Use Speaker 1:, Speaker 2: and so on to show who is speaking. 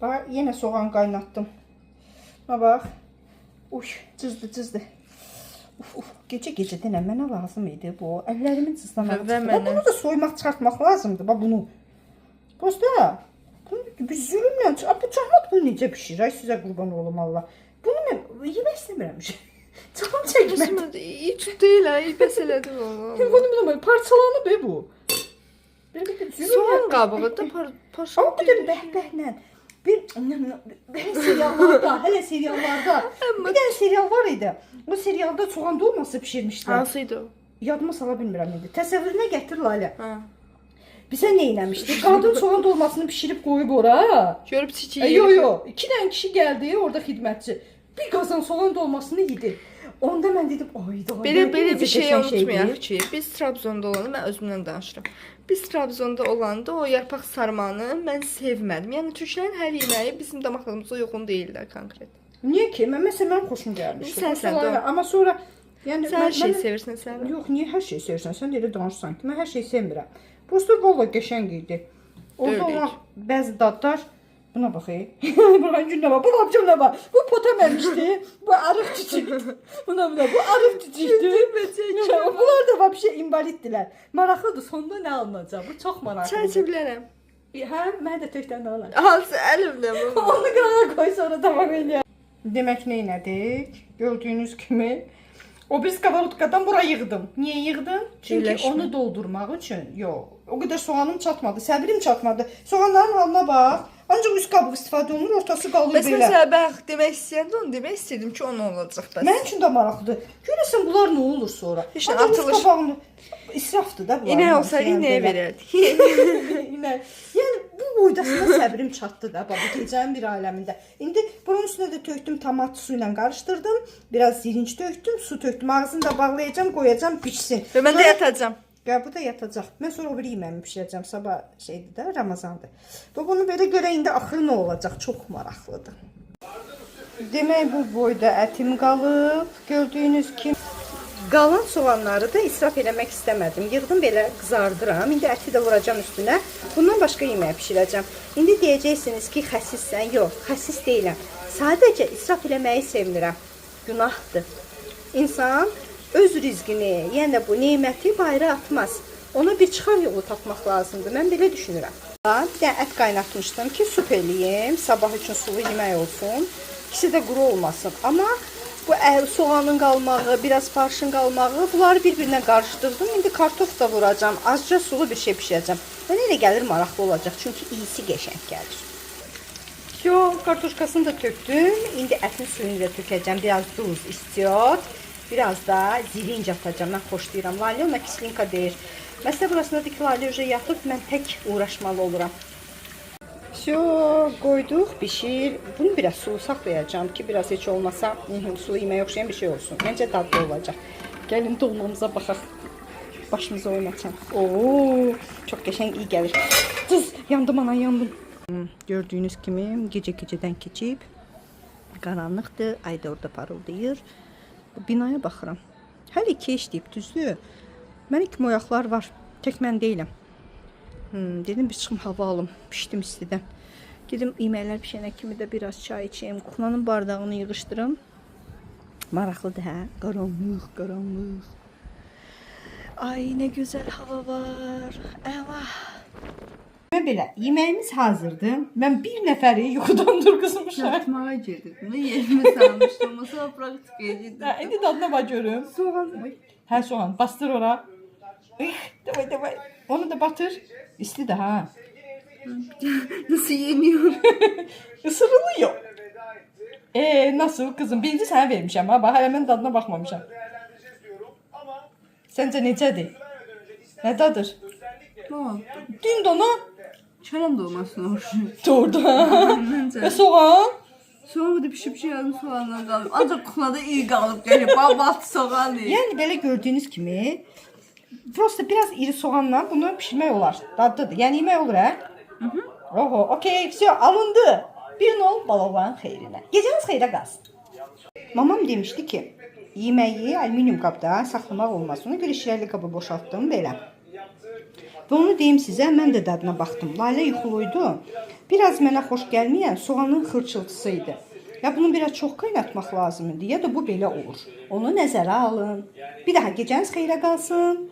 Speaker 1: Bax, yenə soğan qaynatdım. Bax. Uy, cızdı. Uf, gecə-gecədən mənə lazım idi bu. Əllərimin cızlamaq çıxdı. Bunu da soymaq, çıxartmaq lazımdır. Bax bunu. Prosta bir zülümlə. Bu cahmat bunu necə bişir? Ay sizə qurban olum Allah. Bunu mən yemək istəmirəm. Canım çəkmədi.
Speaker 2: Hiç deyil ha, bəs elədi valla.
Speaker 1: Bunu parçalanıb bu.
Speaker 2: Soğan qabığı da parçalanıb.
Speaker 1: Ama bir de bəhbəhlə. Hələ seriallarda. Bir dənə serial var idi. O serialda soğan dolması pişirmişlər.
Speaker 2: Hansıydı o?
Speaker 1: Yadıma sala bilmirəm indi. Təsəvvürünə gətir Lalə.
Speaker 2: Ha.
Speaker 1: Bizə nə eləmişdi? Qadın soğan dolmasını pişirib qoyub ora.
Speaker 2: Görüb çiçi
Speaker 1: Yo. 2 dənə kişi gəldi, orada xidmətçi. Bir qazan soğan dolmasını yedi. Onda mən dedim, ayda.
Speaker 2: Belə bir şey unutmayaq ki, biz Trabzonda olanda, mən özümdən danışıram. Biz Trabzonda olanda o yarpaq sarmanı mən sevmədim. Yəni türklərin hər yeməyi bizim damaq tadımıza uyğun deyildi konkret.
Speaker 1: Niyə ki? Mən xoşum gəlmişdi.
Speaker 2: Sən
Speaker 1: amma sonra yəni
Speaker 2: sən hər şeyi sevirsən sən.
Speaker 1: Yox, niyə hər şeyi sevirsən? Sən elə danışsan ki, mən hər şeyi sevmirəm. Prosta valla qəşəng idi. Orada olan bəzi dadlar buna bax. Buranın gününə bax. Bu lapcım nə var? Bu potaməmişdi. Bu arıq çiçikdir. Buna bu arıq çiçikdir. Bunlar da vəbşə invaliddirlər. Maraqlıdır. Sonda nə alınacaq? Bu çox maraqlıdır.
Speaker 2: Çay içə bilərəm.
Speaker 1: Hə, mən də tökdən alam.
Speaker 2: Hansı əlimlə bu?
Speaker 1: Onu qara qoy sonra davam eləyək. Demək nə elədik? Gördüyünüz kimi o bir skavarotkadan bura yığdım. Niyə yığdım? Çünki onu doldurmaq üçün. Yox, o qədər soğanım çatmadı, səbrim çatmadı. Soğanların halına bax. Ancaq üst qabıq istifadə olunur, ortası qalır belə.
Speaker 2: Məsələn, bax, demək istəyirdim, onu demək istəyirdim ki, onu olacaq bəs.
Speaker 1: Mənim üçün də maraqlıdır. Görəsən bunlar nə olur sonra?
Speaker 2: Heç nə atılır.
Speaker 1: İsrafdır da bunlar.
Speaker 2: İnək olsa inəyə verərdik.
Speaker 1: İnək. Yəni bu boydasına səbrim çatdı da bax bu gecənin bir aləmində. İndi bunun üstünə də tökdüm, tomat su ilə qarışdırdım. Biraz zirinç tökdüm, su tökdüm. Ağzını da bağlayacağam, qoyacağam bişsin.
Speaker 2: Və mən də yatacağam.
Speaker 1: Ya bu da yatacaq. Mən sonra o bir yeməğimi bişirəcəm. Sabah şeydir də, Ramazandır. Və bunu belə görə indi axırı nə olacaq? Çox maraqlıdır. Demək bu boyda ətim qalıb. Gördüyünüz kimi qalan soğanları da israf eləmək istəmədim. Yığdım belə qızardıram. İndi əti də vuracam üstünə. Bundan başqa yemək bişirəcəm. İndi deyəcəksiniz ki, xəsissən. Yox, xəsis deyiləm. Sadəcə israf eləməyi sevmirəm. Günahdır. İnsan öz rizqini, yəni bu neməti bayıra atmaz. Ona bir çıxar yolu tapmaq lazımdır. Mən belə düşünürəm. Bir dənə ət qaynatmışdım ki, sup eləyim. Sabah üçün sulu yemək olsun. İkisi də quru olmasın. Amma bu soğanın qalmağı, biraz farşın qalmağı, bunları bir-birinə qarışdırdım. İndi kartof da vuracam. Azca sulu bir şey pişirəcəm. Mənə elə gəlir maraqlı olacaq. Çünki iyisi qəşəng gəlir. Kartoşkasını da tökdüm. İndi ətin suyunu da tökəcəm. Biraz duz, istiot. Biraz da zirinc atacağım. Mən xoşlayıram. Lalə ona kislinka deyir. Məsələ burasındadır ki, Lalə öcə yatıb, mən tək uğraşmalı oluram. Qoyduq, bişir. Bunu biraz sulu saxlayacağım ki, biraz heç olmasa sulu yeməyə oxşayan bir şey olsun. Məncə dadlı olacaq. Gəlin dolmamıza baxaq. Başımıza oynaçam. Çox qəşəng iyi gəlir. Cız, yandım ana, yandım. Gördüyünüz kimi gecə-gecədən keçib. Qaranlıqdır, ay da orada parıldayır. Binaya baxıram. Hələ 2 işləyib, düzdür. Mənim kimi oyaqlar var. Tək mən deyiləm. Dedim bir çıxım hava alım. Pişdim istidən. Gedim yeməklər pişənə kimi də biraz çay içeyim. Kuklanın bardağını yığışdırım. Maraqlıdır hə? Qaranlıq. Ay nə gözəl hava var. Əla. Belə, yeməyimiz hazırdır. Mən bir nəfəri yuxudan durğuzmuşam.
Speaker 2: Yatmağa girdik. Bunu yerimi salmışdım. O sonra praktikaya girdim.
Speaker 1: İndi dadına bax görüm.
Speaker 2: Soğan.
Speaker 1: Hə, soğan. Bastır ora. Davay. Onu da batır. İsti de ha.
Speaker 2: Nasıl yeniyor?
Speaker 1: Isırılıyor. Nasıl kızım? Birinci sənə vermişəm. Ha, bax, hələ mən dadına baxmamışam. Səncə necədir? Nə dadır? Din dona.
Speaker 2: Çaram dolmasına hoşum.
Speaker 1: Doğru. Ve soğan?
Speaker 2: Soğan da pişib yarım soğandan qalıb. Ancaq kuklada iyi qalıb gəlib. Babat soğan deyil.
Speaker 1: Yəni belə gördüyünüz kimi prosta biraz iri soğanla bunu pişirmək olar. Dadlıdır. Yəni yemək olur hə? Oho, okey, все, alındı. Bir nol balavan xeyrinə. Gecəniz xeyrə qalsın. Mamam demişdi ki, yeməyi alüminium qabda saxlamaq olmaz. Ona görə şirəli qabı boşaltdım belə. Və onu deyim sizə, mən də dadına baxdım. Lalə yuxuluydu. Biraz mənə xoş gəlməyən soğanın xırçıltısı idi. Ya bunu biraz çox qaynatmaq lazım idi, ya da bu belə olur. Onu nəzərə alın. Bir daha gecəniz xeyrə qalsın.